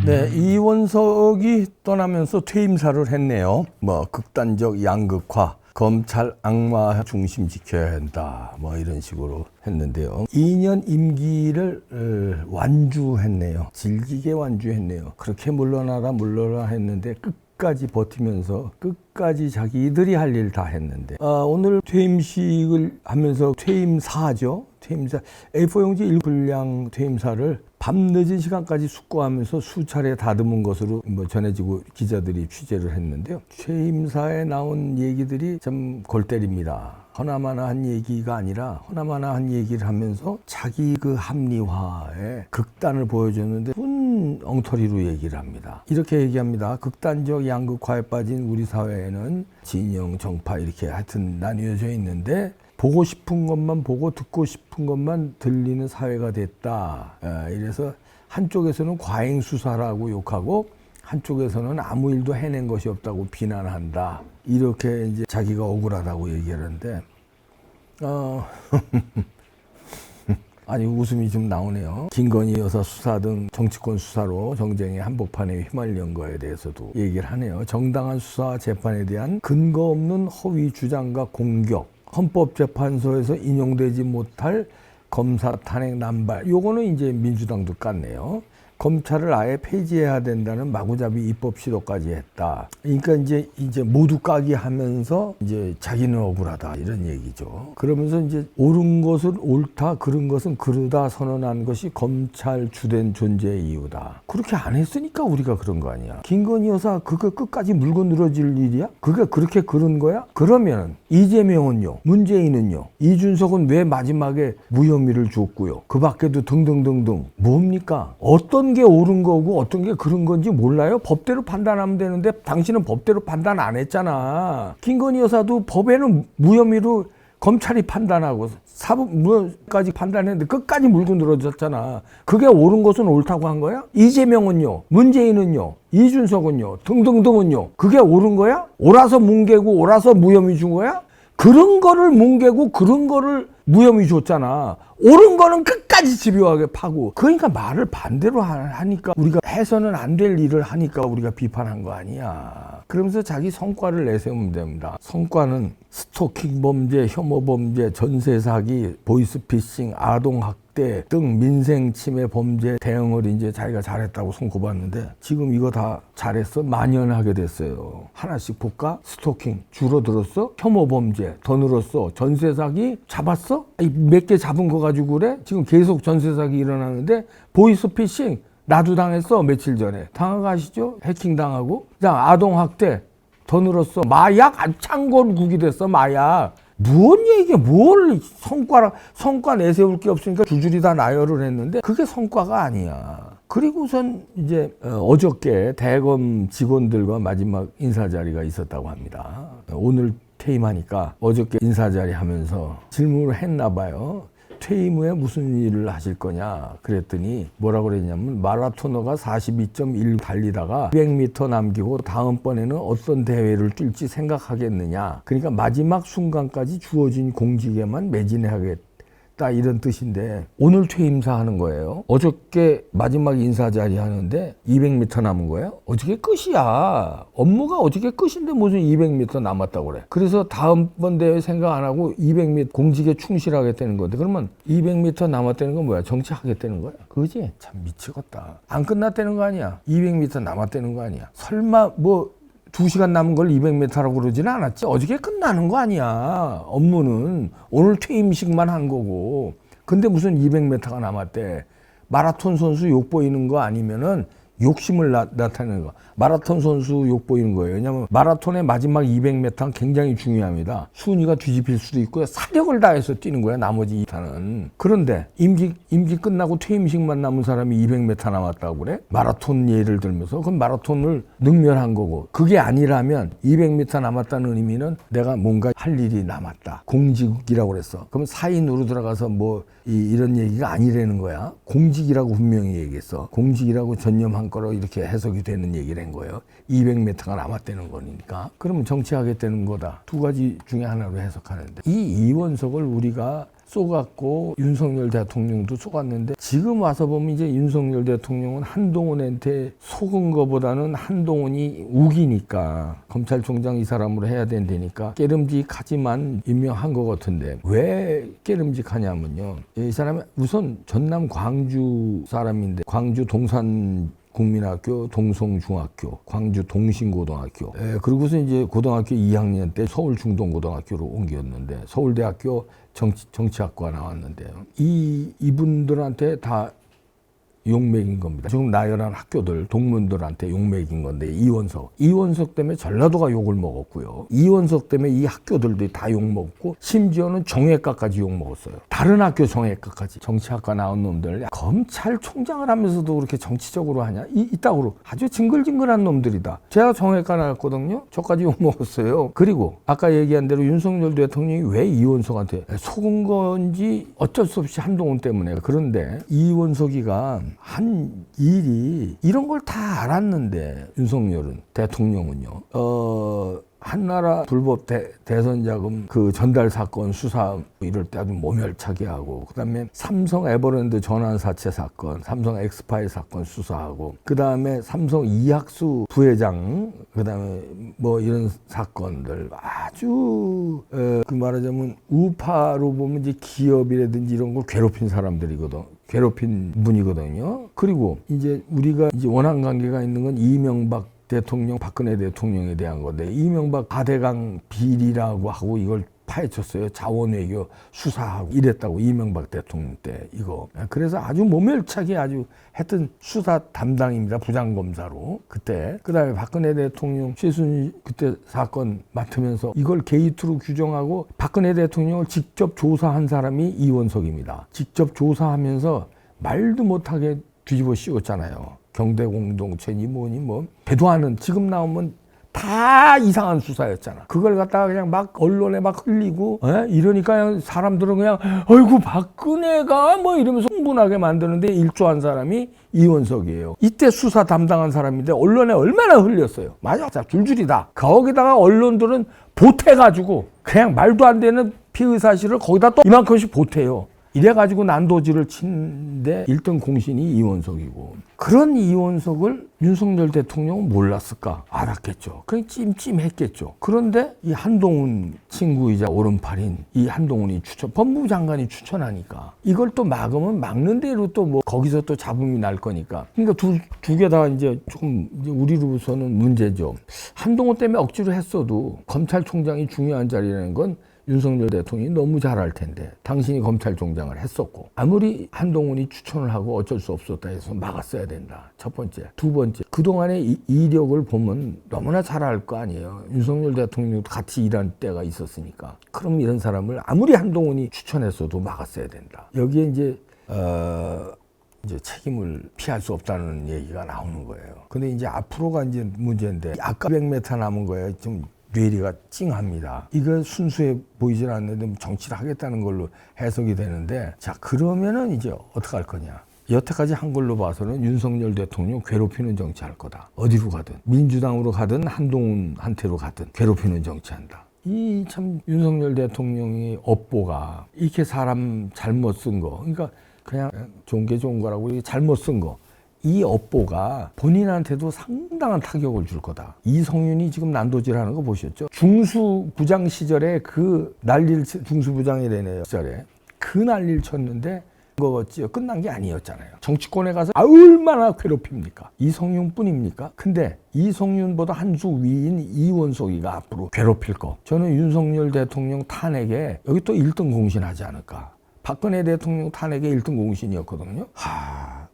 네, 이원석이 떠나면서 퇴임사를 했네요. 극단적 양극화, 검찰 악마 중심 지켜야 한다. 이런 식으로 했는데요. 2년 임기를 완주했네요. 질기게 완주했네요. 그렇게 물러나라 했는데 끝까지 버티면서 끝까지 자기들이 할 일 다 했는데 오늘 퇴임식을 하면서 퇴임사죠. 퇴임사 A4용지 1분량 퇴임사를 밤늦은 시간까지 숙고하면서 수차례 다듬은 것으로 전해지고 기자들이 취재를 했는데요. 퇴임사에 나온 얘기들이 참 골 때립니다. 허나마나한 얘기가 아니라 허나마나한 얘기를 하면서 자기 그 합리화의 극단을 보여줬는데 푼 엉터리로 얘기를 합니다. 이렇게 얘기합니다. 극단적 양극화에 빠진 우리 사회에는 진영, 정파 이렇게 하여튼 나뉘어져 있는데 보고 싶은 것만 보고 듣고 싶은 것만 들리는 사회가 됐다. 이래서 한쪽에서는 과잉수사라고 욕하고 한쪽에서는 아무 일도 해낸 것이 없다고 비난한다. 이렇게 이제 자기가 억울하다고 얘기하는데 아니 웃음이 좀 나오네요. 김건희 여사 수사 등 정치권 수사로 정쟁의 한복판에 휘말린 거에 대해서도 얘기를 하네요. 정당한 수사 재판에 대한 근거 없는 허위 주장과 공격, 헌법재판소에서 인용되지 못할 검사 탄핵 남발, 요거는 이제 민주당도 깠네요. 검찰을 아예 폐지해야 된다는 마구잡이 입법 시도까지 했다. 그러니까 이제 모두 까기 하면서 이제 자기는 억울하다 이런 얘기죠. 그러면서 이제 옳은 것은 옳다, 그른 것은 그르다 선언한 것이 검찰 주된 존재의 이유다. 그렇게 안 했으니까 우리가 그런 거 아니야. 김건희 여사 그거 끝까지 물고 늘어질 일이야? 그게 그렇게 그런 거야? 그러면 이재명은요, 문재인은요, 이준석은 왜 마지막에 무혐의를 줬고요? 그 밖에도 등등등등 뭡니까? 어떤 게 옳은 거고 어떤 게 그런 건지 몰라요? 법대로 판단하면 되는데 당신은 법대로 판단 안 했잖아. 김건희 여사도 법에는 무혐의로 검찰이 판단하고 사법무혐의까지 판단했는데 끝까지 물고 늘어졌잖아. 그게 옳은 것은 옳다고 한 거야? 이재명은요, 문재인은요, 이준석은요, 등등등은요, 그게 옳은 거야? 옳아서 뭉개고 옳아서 무혐의 준 거야? 그런 거를 뭉개고 그런 거를 무혐의 줬잖아. 옳은 거는 끝까지 집요하게 파고. 그러니까 말을 반대로 하니까 우리가 해서는 안 될 일을 하니까 우리가 비판한 거 아니야. 그러면서 자기 성과를 내세우면 됩니다. 성과는 스토킹 범죄, 혐오 범죄, 전세 사기, 보이스피싱, 아동 학대 등 민생 침해 범죄 대응을 이제 자기가 잘했다고 손꼽았는데 지금 이거 다 잘했어? 만연하게 됐어요. 하나씩 볼까? 스토킹 줄어들었어? 혐오 범죄 더 늘었어? 전세 사기 잡았어? 몇 개 잡은 거 가지고 그래? 지금 계속 전세 사기 일어나는데 보이스피싱 나도 당했어 며칠 전에. 당하시죠? 해킹 당하고. 아동 학대 더 늘었어. 마약 창궐국이 됐어. 마약. 뭔 얘기야? 뭘 성과 내세울 게 없으니까 줄줄이 다 나열을 했는데 그게 성과가 아니야. 그리고선 이제 어저께 대검 직원들과 마지막 인사 자리가 있었다고 합니다. 오늘 퇴임하니까 어저께 인사 자리 하면서 질문을 했나 봐요. 퇴임 후에 무슨 일을 하실 거냐 그랬더니 뭐라고 그랬냐면 마라토너가 42.1 달리다가 200m 남기고 다음번에는 어떤 대회를 뛸지 생각하겠느냐. 그러니까 마지막 순간까지 주어진 공직에만 매진하겠다 이런 뜻인데 오늘 퇴임사 하는 거예요. 어저께 마지막 인사 자리 하는데 200m 남은 거예요. 어저께 끝이야. 업무가 어저께 끝인데 무슨 200m 남았다고 그래. 그래서 다음번 대회 생각 안 하고 200m 공직에 충실하겠다는 건데 그러면 200m 남았다는 건 뭐야? 정치하겠다는 거야. 그지? 참 미치겠다. 안 끝났다는 거 아니야. 200m 남았다는 거 아니야. 설마 2시간 남은 걸 200m라고 그러지는 않았지. 어저께 끝나는 거 아니야. 업무는 오늘 퇴임식만 한 거고. 근데 무슨 200m가 남았대. 마라톤 선수 욕 보이는 거 아니면은 욕심을 나타내는 거. 마라톤 선수 욕 보이는 거예요. 왜냐하면 마라톤의 마지막 200m는 굉장히 중요합니다. 순위가 뒤집힐 수도 있고요. 사력을 다해서 뛰는 거야. 나머지 2타는. 그런데 임기 끝나고 퇴임식만 남은 사람이 200m 남았다고 그래? 마라톤 예를 들면서 그럼 마라톤을 능멸한 거고 그게 아니라면 200m 남았다는 의미는 내가 뭔가 할 일이 남았다. 공직이라고 그랬어. 그럼 사인으로 들어가서 이런 얘기가 아니라는 거야. 공직이라고 분명히 얘기했어. 공직이라고 전념한 거로 이렇게 해석이 되는 얘기를 한 거예요. 200m가 남았다는 거니까. 그러면 정치하겠다는 거다. 두 가지 중에 하나로 해석하는데 이 이원석을 우리가 쏘갔고 윤석열 대통령도 쏘갔는데 지금 와서 보면 이제 윤석열 대통령은 한동훈한테 속은 거보다는 한동훈이 우기니까 검찰총장 이 사람으로 해야 된다니까 깨름직하지만 임명한 것 같은데 왜 깨름직하냐면요. 이 사람이 우선 전남 광주 사람인데 광주 동산 국민학교, 동성중학교, 광주 동신고등학교. 그리고서 이제 고등학교 2학년 때 서울 중동고등학교로 옮겼는데 서울대학교 정치학과 나왔는데요. 이분들한테 다 욕먹인 겁니다. 지금 나열한 학교들, 동문들한테 욕먹인 건데 이원석 때문에 전라도가 욕을 먹었고요. 이원석 때문에 이 학교들도 다 욕먹었고 심지어는 정외과까지 욕먹었어요. 다른 학교 정외과까지. 정치학과 나온 놈들 검찰총장을 하면서도 그렇게 정치적으로 하냐? 이따구로 아주 징글징글한 놈들이다. 제가 정외과 나왔거든요. 저까지 욕먹었어요. 그리고 아까 얘기한 대로 윤석열 대통령이 왜 이원석한테 속은 건지 어쩔 수 없이 한동훈 때문에. 그런데 이원석이가 한 일이 이런 걸 다 알았는데 윤석열은 대통령은요. 한나라 불법 대선 자금 그 전달 사건 수사 이럴 때 아주 모멸차게 하고 그다음에 삼성 에버랜드 전환 사채 사건, 삼성 엑스파일 사건 수사하고 그다음에 삼성 이학수 부회장 그다음에 뭐 이런 사건들 아주 그 말하자면 우파로 보면 이제 기업이라든지 이런 걸 괴롭힌 사람들이거든. 괴롭힌 분이거든요. 그리고 이제 우리가 이제 원한 관계가 있는 건 이명박 대통령, 박근혜 대통령에 대한 건데 이명박 4대강 비리라고 하고 이걸 파헤쳤어요. 자원외교 수사하고 이랬다고 이명박 대통령 때 이거. 그래서 아주 모멸차게 아주 했던 수사 담당입니다. 부장검사로 그때. 그다음에 박근혜 대통령 최순실 그때 사건 맡으면서 이걸 게이트로 규정하고 박근혜 대통령을 직접 조사한 사람이 이원석입니다. 직접 조사하면서 말도 못하게 뒤집어 씌웠잖아요. 경대공동체니 뭐니 뭐 배도하는 지금 나오면 다 이상한 수사였잖아. 그걸 갖다가 그냥 막 언론에 막 흘리고 이러니까 사람들은 그냥 어이구 박근혜가 뭐 이러면서 흥분하게 만드는데 일조한 사람이 이원석이에요. 이때 수사 담당한 사람인데 언론에 얼마나 흘렸어요. 맞아, 줄줄이 다. 거기다가 언론들은 보태가지고 그냥 말도 안 되는 피의 사실을 거기다 또 이만큼씩 보태요. 이래가지고 난도질을 친데 1등 공신이 이원석이고 그런 이원석을 윤석열 대통령은 몰랐을까? 알았겠죠. 그냥 찜찜했겠죠. 그런데 이 한동훈 친구이자 오른팔인 이 한동훈이 법무부 장관이 추천하니까 이걸 또 막으면 막는 대로 또 뭐 거기서 또 잡음이 날 거니까 그러니까 두 개 다 이제 조금 이제 우리로서는 문제죠. 한동훈 때문에 억지로 했어도 검찰총장이 중요한 자리라는 건 윤석열 대통령이 너무 잘 알 텐데 당신이 검찰총장을 했었고 아무리 한동훈이 추천을 하고 어쩔 수 없었다 해서 막았어야 된다. 첫 번째. 두 번째. 그동안의 이력을 보면 너무나 잘 알 거 아니에요. 윤석열 대통령도 같이 일한 때가 있었으니까. 그럼 이런 사람을 아무리 한동훈이 추천했어도 막았어야 된다. 여기에 이제 책임을 피할 수 없다는 얘기가 나오는 거예요. 근데 이제 앞으로가 이제 문제인데 아까 100m 남은 거예요. 좀 뇌리가 찡합니다. 이거 순수해 보이질 않는데 정치를 하겠다는 걸로 해석이 되는데 자 그러면은 이제 어떻게 할 거냐. 여태까지 한 걸로 봐서는 윤석열 대통령 괴롭히는 정치할 거다. 어디로 가든 민주당으로 가든 한동훈한테로 가든 괴롭히는 정치한다. 이 참 윤석열 대통령의 업보가 이렇게 사람 잘못 쓴 거 그러니까 그냥 좋은 게 좋은 거라고 잘못 쓴 거 이 업보가 본인한테도 상당한 타격을 줄 거다. 이성윤이 지금 난도질하는 거 보셨죠? 중수부장 시절에 그 난리를 중수부장이 되네요. 시절에 그 난리를 쳤는데 그거였지요. 끝난 게 아니었잖아요. 정치권에 가서 얼마나 괴롭힙니까? 이성윤뿐입니까? 근데 이성윤보다 한 수 위인 이원석이가 앞으로 괴롭힐 거. 저는 윤석열 대통령 탄핵에 여기 또 1등 공신하지 않을까. 박근혜 대통령 탄핵에 1등 공신이었거든요.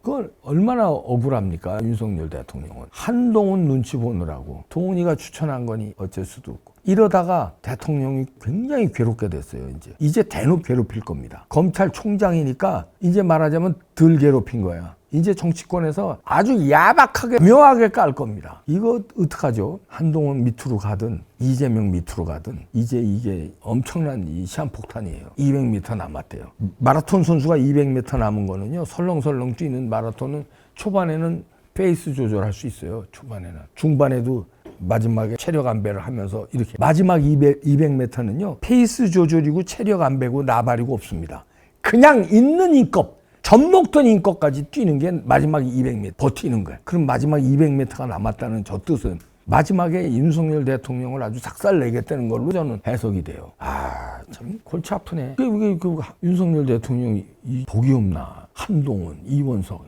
그걸 얼마나 억울합니까? 윤석열 대통령은. 한동훈 눈치 보느라고. 동훈이가 추천한 거니 어쩔 수도 없고. 이러다가 대통령이 굉장히 괴롭게 됐어요. 이제 대놓고 괴롭힐 겁니다. 검찰총장이니까 이제 말하자면 덜 괴롭힌 거야. 이제 정치권에서 아주 야박하게 묘하게 깔 겁니다. 이거 어떡하죠? 한동훈 밑으로 가든 이재명 밑으로 가든 이제 이게 엄청난 이 시한폭탄이에요. 200m 남았대요. 마라톤 선수가 200m 남은 거는요. 설렁설렁 뛰는 마라톤은 초반에는 페이스 조절할 수 있어요. 초반에는. 중반에도 마지막에 체력 안배를 하면서 이렇게 마지막 200m는요 페이스 조절이고 체력 안배고 나발이고 없습니다. 그냥 있는 인껏 젖 먹던 인껏까지 뛰는 게 마지막 200m 버티는 거예요. 그럼 마지막 200m가 남았다는 저 뜻은 마지막에 윤석열 대통령을 아주 삭살내겠다는 걸로 저는 해석이 돼요. 아, 참 골치 아프네. 그 윤석열 대통령이 이 복이 없나? 한동훈, 이원석,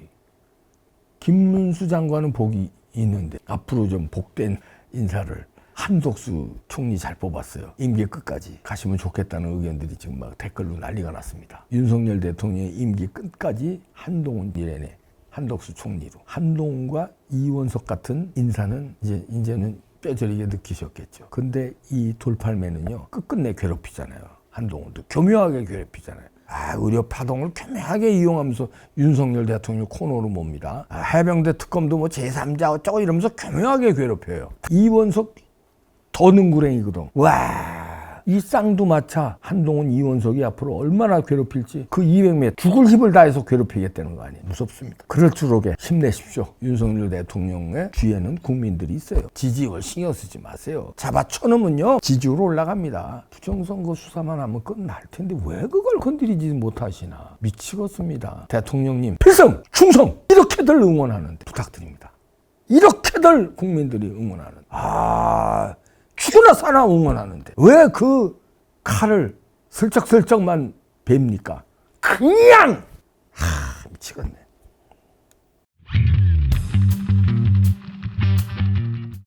김문수 장관은 복이 있는데 앞으로 좀 복된 인사를 한덕수 총리 잘 뽑았어요. 임기 끝까지 가시면 좋겠다는 의견들이 지금 막 댓글로 난리가 났습니다. 윤석열 대통령의 임기 끝까지 한동훈 이래네. 한덕수 총리로. 한동훈과 이원석 같은 인사는 이제는 뼈저리게 느끼셨겠죠. 근데 이 돌팔매는요 끝끝내 괴롭히잖아요. 한동훈도 교묘하게 괴롭히잖아요. 의료 파동을 교묘하게 이용하면서 윤석열 대통령 코너로 몹니다. 해병대 특검도 뭐 제3자 어쩌고 이러면서 교묘하게 괴롭혀요. 이원석 더 능구랭이거든. 와, 이 쌍두마차 한동훈 이원석이 앞으로 얼마나 괴롭힐지 그 200m 죽을 힘을 다해서 괴롭히겠다는 거 아니에요. 무섭습니다. 그럴수록에 힘내십시오. 윤석열 대통령의 뒤에는 국민들이 있어요. 지지율 신경 쓰지 마세요. 잡아쳐놓으면요 지지율 올라갑니다. 부정선거 수사만 하면 끝날 텐데 왜 그걸 건드리지 못하시나. 미치겠습니다. 대통령님 필승 충성 이렇게들 응원하는데 부탁드립니다. 이렇게들 국민들이 응원하는 죽으나 사나 응원하는데 왜 그 칼을 슬쩍슬쩍만 뵙니까? 그냥 미치겠네.